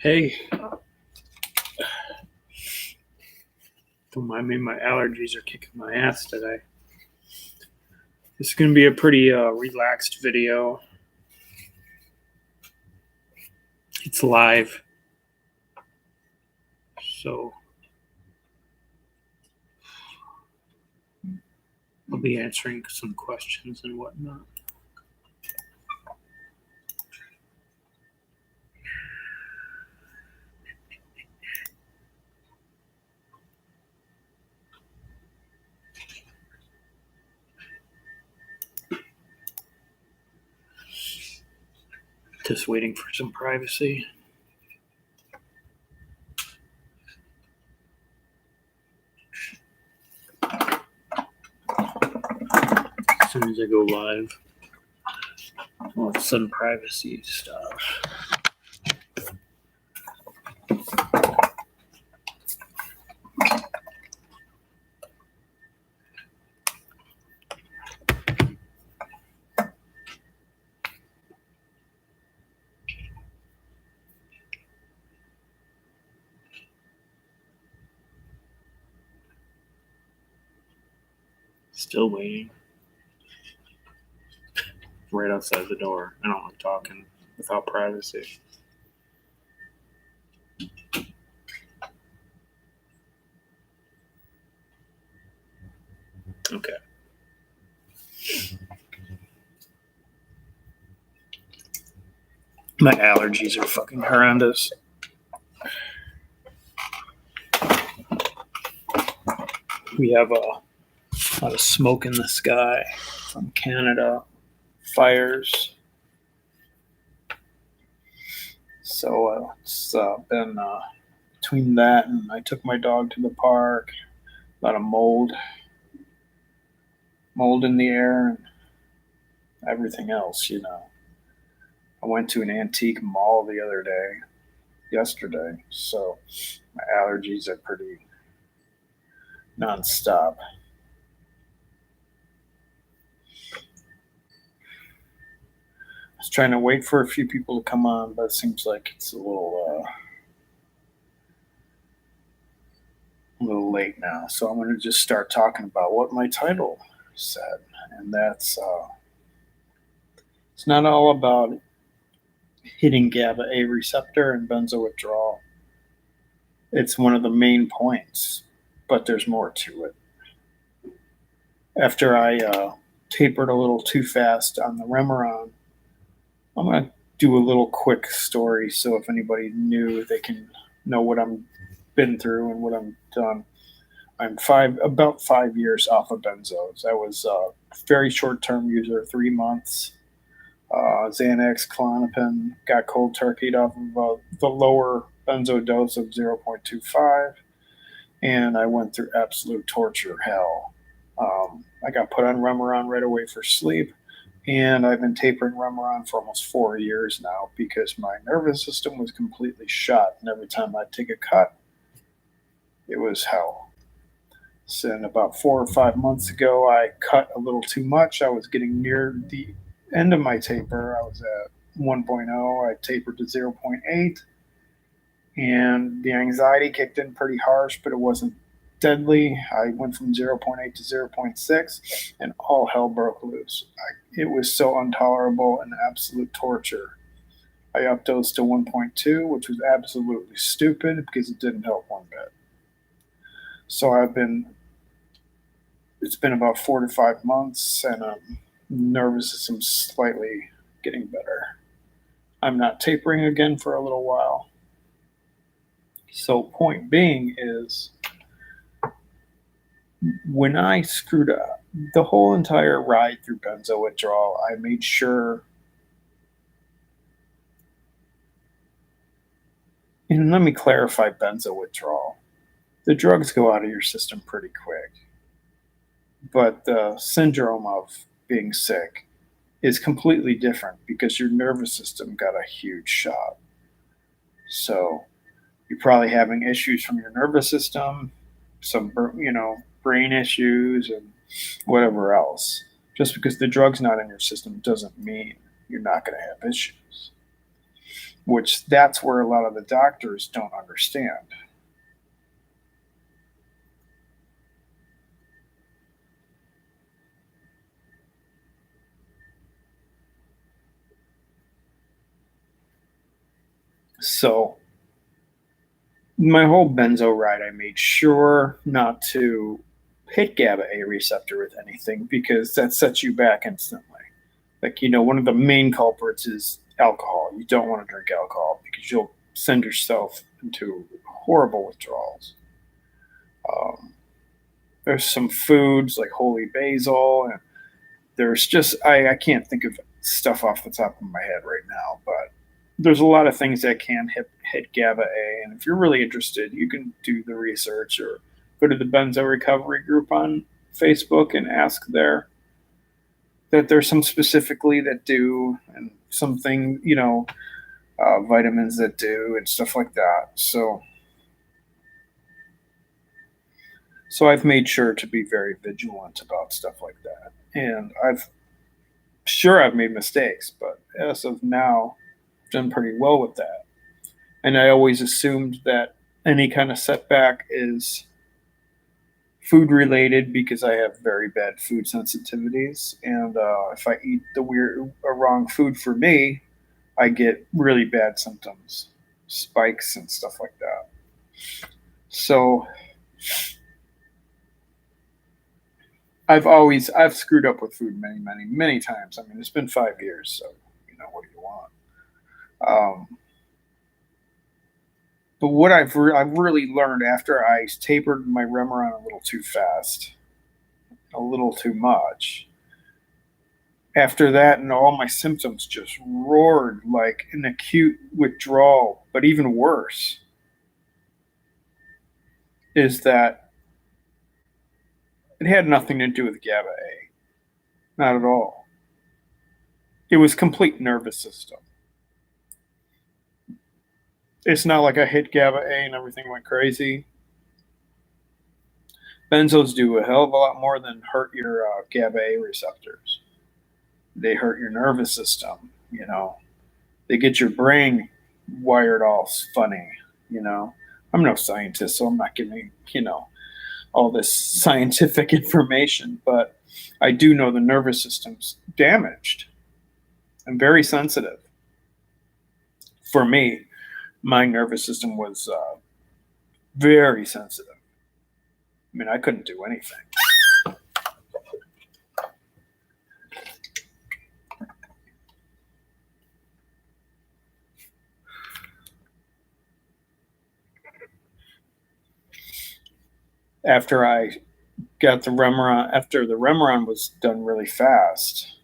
Hey, don't mind me, my allergies are kicking my ass today. This is going to be a pretty relaxed video. It's live, so I'll be answering some questions and whatnot. Just waiting for some privacy. As soon as I go live, I'll have some privacy stuff. Still waiting. Right outside the door. I don't like talking without privacy. Okay. My allergies are fucking horrendous. We have a lot of smoke in the sky from Canada, fires. So it's been between that and I took my dog to the park, a lot of mold in the air and everything else, I went to an antique mall yesterday, so my allergies are pretty nonstop. I was trying to wait for a few people to come on, but it seems like it's a little late now. So I'm going to just start talking about what my title said, and that's it's not all about hitting Gaba A receptor and benzo withdrawal. It's one of the main points, but there's more to it. After I tapered a little too fast on the Remeron, I'm going to do a little quick story, so if anybody new, they can know what I've been through and what I've done. I'm about 5 years off of benzos. I was a very short-term user, 3 months. Xanax, Klonopin, got cold turkeyed off of the lower benzo dose of 0.25, and I went through absolute torture hell. I got put on Remeron right away for sleep, and I've been tapering Remeron for almost 4 years now because my nervous system was completely shot, and every time I'd take a cut, it was hell. So about 4 or 5 months ago, I cut a little too much. I was getting near the end of my taper. I was at 1.0. I tapered to 0.8, and the anxiety kicked in pretty harsh, but it wasn't deadly. I went from 0.8 to 0.6, and all hell broke loose. It was so intolerable and absolute torture. I updosed to 1.2, which was absolutely stupid because it didn't help one bit. So it's been about 4 to 5 months, and nervous system's slightly getting better. I'm not tapering again for a little while. So point being is, when I screwed up the whole entire ride through benzo withdrawal, I made sure, and let me clarify benzo withdrawal. The drugs go out of your system pretty quick, but the syndrome of being sick is completely different because your nervous system got a huge shot. So you're probably having issues from your nervous system, some brain issues and whatever else. Just because the drug's not in your system doesn't mean you're not going to have issues. which that's where a lot of the doctors don't understand. So my whole benzo ride, I made sure not to hit GABA A receptor with anything because that sets you back instantly. Like, one of the main culprits is alcohol. You don't want to drink alcohol because you'll send yourself into horrible withdrawals. Um, there's some foods like holy basil, and there's just, I can't think of stuff off the top of my head right now, but there's a lot of things that can hit GABA A. And if you're really interested, you can do the research or go to the Benzo Recovery Group on Facebook and ask there. That there's some specifically that do, and something, vitamins that do, and stuff like that. So I've made sure to be very vigilant about stuff like that. And I've made mistakes, but as of now, I've done pretty well with that. And I always assumed that any kind of setback is food related because I have very bad food sensitivities, and if I eat the wrong food for me, I get really bad symptoms, spikes and stuff like that. So I've screwed up with food many, many, many times. I mean, it's been 5 years, so what do you want? But what I've really learned after I tapered my Remeron a little too fast, a little too much. After that, and all my symptoms just roared like an acute withdrawal, but even worse is that it had nothing to do with GABA A. Not at all. It was complete nervous system. It's not like I hit GABA A and everything went crazy. Benzos do a hell of a lot more than hurt your GABA A receptors. They hurt your nervous system. They get your brain wired all funny. I'm no scientist, so I'm not giving all this scientific information, but I do know the nervous system's damaged and very sensitive. For me, my nervous system was very sensitive. I mean, I couldn't do anything. After the Remeron was done really fast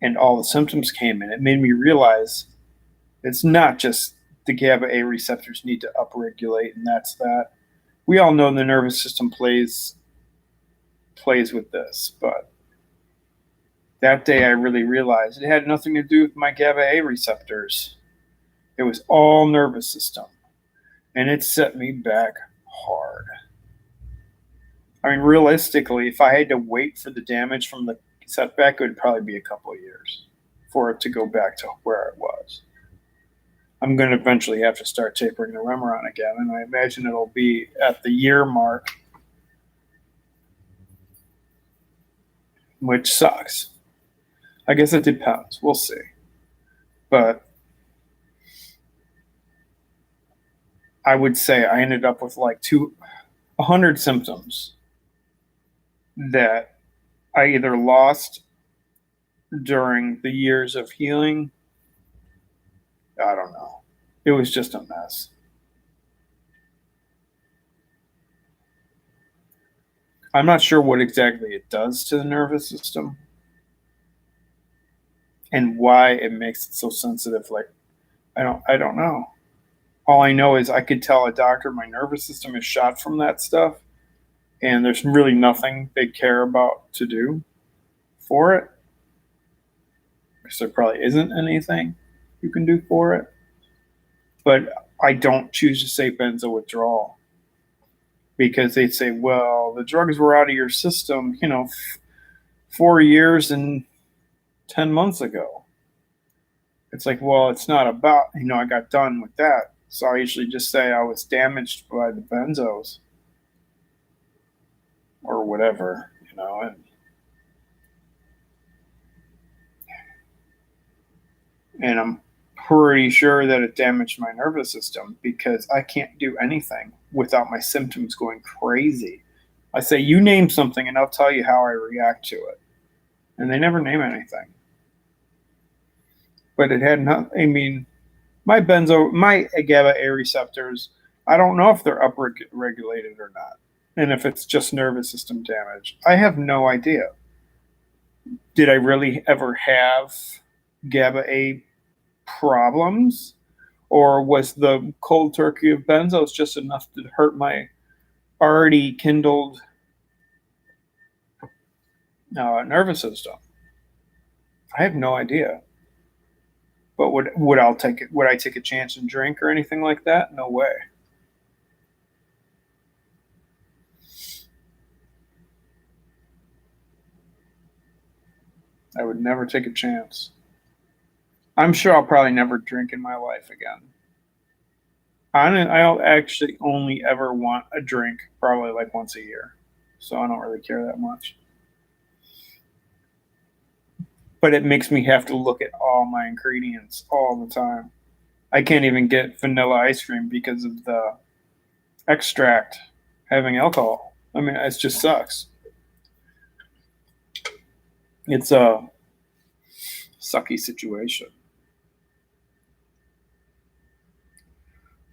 and all the symptoms came in, it made me realize it's not just the GABA A receptors need to upregulate, and that's that. We all know the nervous system plays with this, but that day I really realized it had nothing to do with my GABA A receptors. It was all nervous system, and it set me back hard. I mean, realistically, if I had to wait for the damage from the setback, it would probably be a couple of years for it to go back to where it was. I'm going to eventually have to start tapering the Remeron again, and I imagine it'll be at the year mark, which sucks. I guess it depends. We'll see. But I would say I ended up with like 100 symptoms that I either lost during the years of healing. I don't know. It was just a mess. I'm not sure what exactly it does to the nervous system and why it makes it so sensitive. Like, I don't know. All I know is I could tell a doctor my nervous system is shot from that stuff, and there's really nothing they care about to do for it. Because there probably isn't anything you can do for it. But I don't choose to say benzo withdrawal because they say, well, the drugs were out of your system, 4 years and 10 months ago. It's like, well, it's not about, I got done with that. So I usually just say I was damaged by the benzos or whatever, and I'm pretty sure that it damaged my nervous system because I can't do anything without my symptoms going crazy. I say, you name something and I'll tell you how I react to it. And they never name anything. But it had not, my Gaba A receptors, I don't know if they're upregulated or not. And if it's just nervous system damage, I have no idea. Did I really ever have Gaba A problems? Or was the cold turkey of benzos just enough to hurt my already kindled nervous system? I have no idea. But would I take a chance and drink or anything like that? No way. I would never take a chance. I'm sure I'll probably never drink in my life again. I'll actually only ever want a drink probably like once a year. So I don't really care that much. But it makes me have to look at all my ingredients all the time. I can't even get vanilla ice cream because of the extract having alcohol. It just sucks. It's a sucky situation.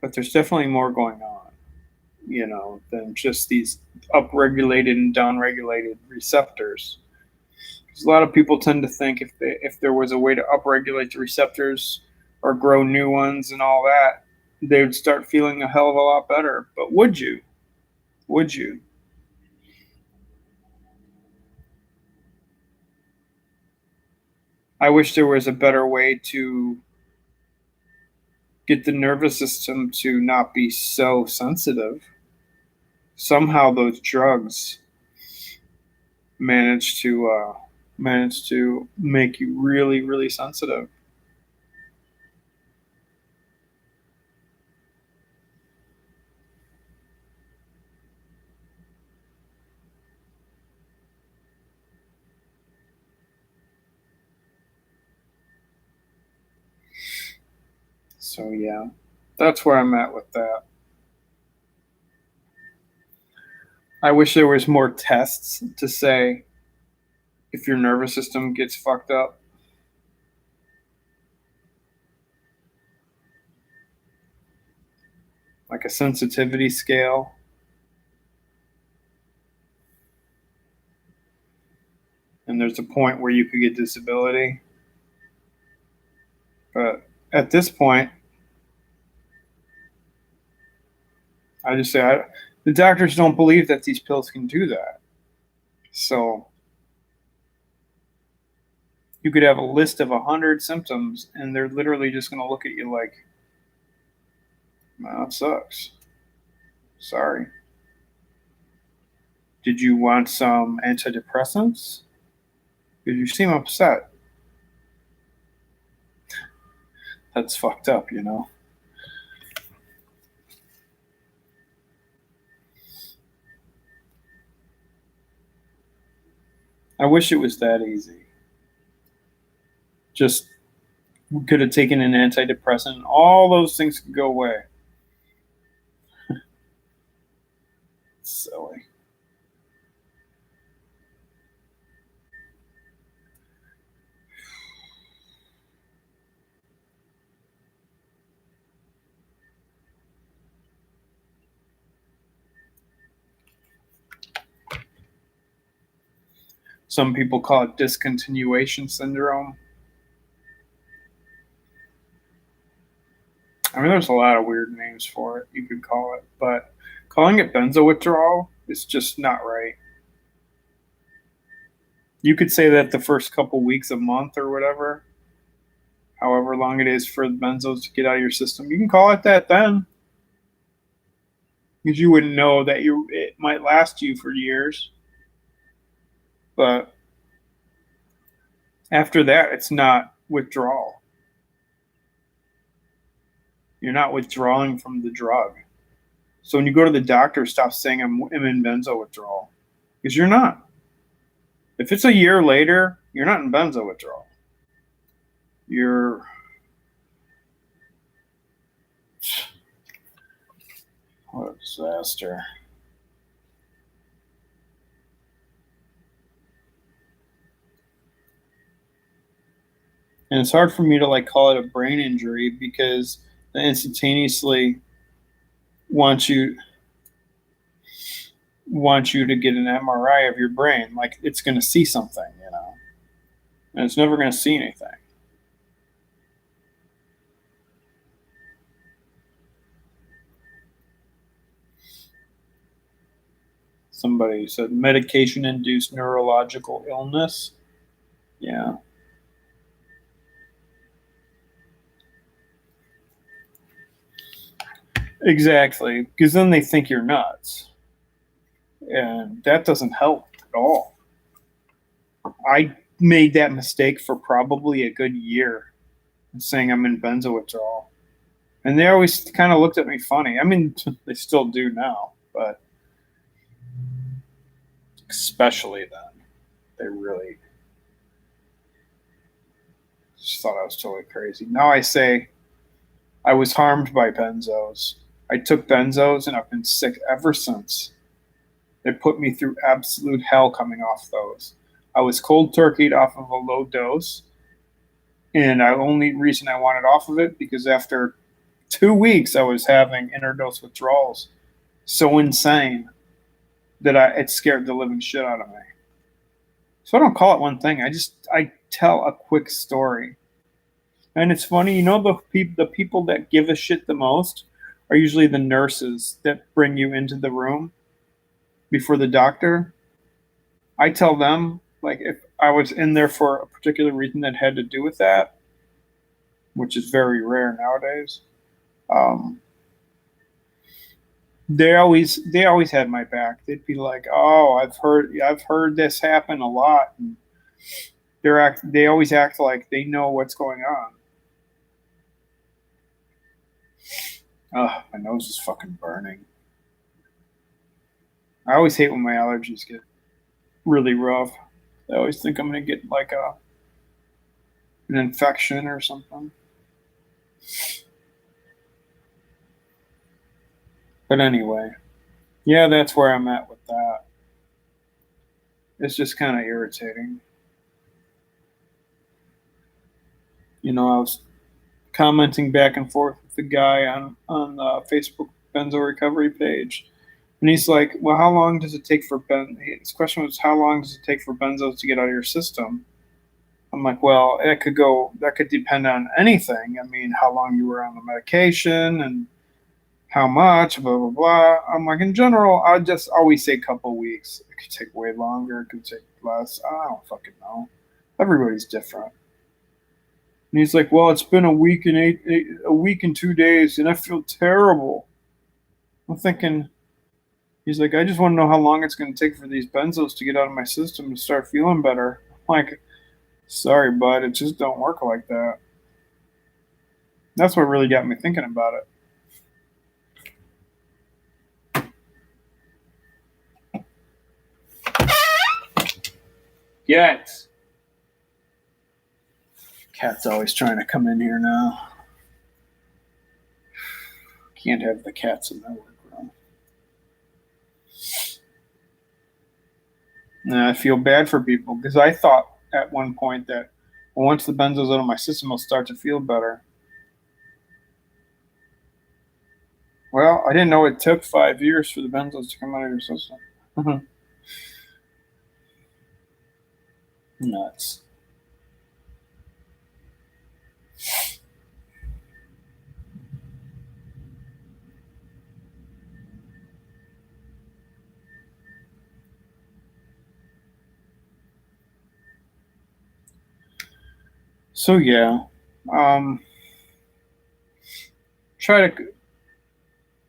But there's definitely more going on, than just these upregulated and downregulated receptors. Because a lot of people tend to think if there was a way to upregulate the receptors or grow new ones and all that, they would start feeling a hell of a lot better. But would you? Would you? I wish there was a better way to get the nervous system to not be so sensitive. Somehow those drugs manage to make you really, really sensitive. So yeah, that's where I'm at with that. I wish there was more tests to say if your nervous system gets fucked up. Like a sensitivity scale. And there's a point where you could get disability. But at this point, I just say the doctors don't believe that these pills can do that. So you could have a list of 100 symptoms, and they're literally just going to look at you like, well, it sucks. Sorry. Did you want some antidepressants? Because you seem upset. That's fucked up, I wish it was that easy. Just could have taken an antidepressant, and all those things could go away. Silly. Some people call it discontinuation syndrome. There's a lot of weird names for it, you could call it, but calling it benzo withdrawal is just not right. You could say that the first couple weeks, a month, or whatever, however long it is for the benzos to get out of your system, you can call it that then. Because you wouldn't know that it might last you for years. But after that, it's not withdrawal. You're not withdrawing from the drug. So when you go to the doctor, stop saying I'm in benzo withdrawal, because you're not. If it's a year later, you're not in benzo withdrawal. You're what a disaster. And it's hard for me to like call it a brain injury because they instantaneously want you to get an MRI of your brain. Like it's going to see something, and it's never going to see anything. Somebody said medication-induced neurological illness. Yeah. Exactly, because then they think you're nuts. And that doesn't help at all. I made that mistake for probably a good year, saying I'm in benzo withdrawal. And they always kind of looked at me funny. I mean, they still do now, but especially then, they really just thought I was totally crazy. Now I say I was harmed by benzos. I took benzos and I've been sick ever since. They put me through absolute hell coming off those. I was cold turkeyed off of a low dose. And the only reason I wanted off of it because after 2 weeks I was having interdose withdrawals so insane that it scared the living shit out of me. So I don't call it one thing. I tell a quick story. And it's funny, the people that give a shit the most are usually the nurses that bring you into the room before the doctor. I tell them, like, if I was in there for a particular reason that had to do with that, which is very rare nowadays, they always had my back. They'd be like, "Oh, I've heard this happen a lot." And they always act like they know what's going on. Oh, my nose is fucking burning. I always hate when my allergies get really rough. I always think I'm gonna get like an infection or something. But anyway, yeah, that's where I'm at with that. It's just kind of irritating. I was commenting back and forth with the guy on the Facebook benzo recovery page, and he's like, "Well, how long does it take for His question was, "How long does it take for benzos to get out of your system?" I'm like, "Well, that could depend on anything. I mean, how long you were on the medication and how much, blah blah blah." I'm like, in general, I just always say a couple weeks. It could take way longer. It could take less. I don't fucking know. Everybody's different. And he's like, "Well, it's been a week and a week and 2 days, and I feel terrible." I'm thinking, he's like, "I just want to know how long it's going to take for these benzos to get out of my system and start feeling better." I'm like, "Sorry, bud, it just don't work like that." That's what really got me thinking about it. Yes. Cat's always trying to come in here now. Can't have the cats in the workroom. And I feel bad for people because I thought at one point that once the benzo's out of my system, I'll start to feel better. Well, I didn't know it took 5 years for the benzos to come out of your system. Nuts. So yeah, try to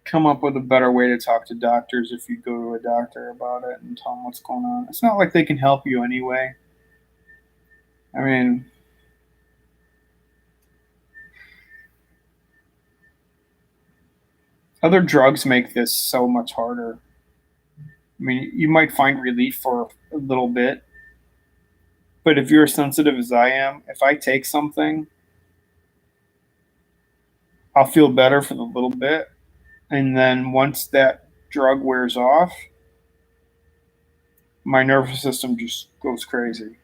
come up with a better way to talk to doctors if you go to a doctor about it and tell them what's going on. It's not like they can help you anyway. I mean, Other drugs make this so much harder. I mean, you might find relief for a little bit, but if you're as sensitive as I am, if I take something, I'll feel better for the little bit. And then once that drug wears off, my nervous system just goes crazy.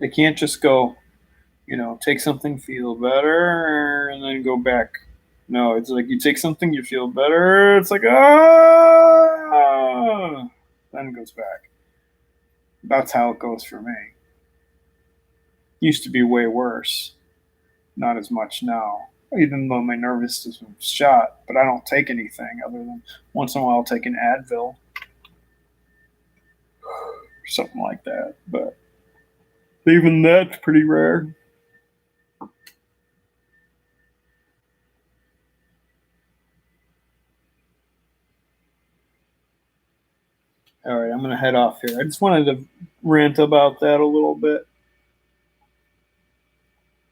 They can't just go, take something, feel better, and then go back. No, it's like you take something, you feel better. It's like, then it goes back. That's how it goes for me. Used to be way worse. Not as much now, even though my nervous system's shot. But I don't take anything other than once in a while I'll take an Advil or something like that. But even that's pretty rare. All right, I'm going to head off here. I just wanted to rant about that a little bit.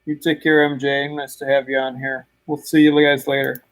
You take care, MJ. Nice to have you on here. We'll see you guys later.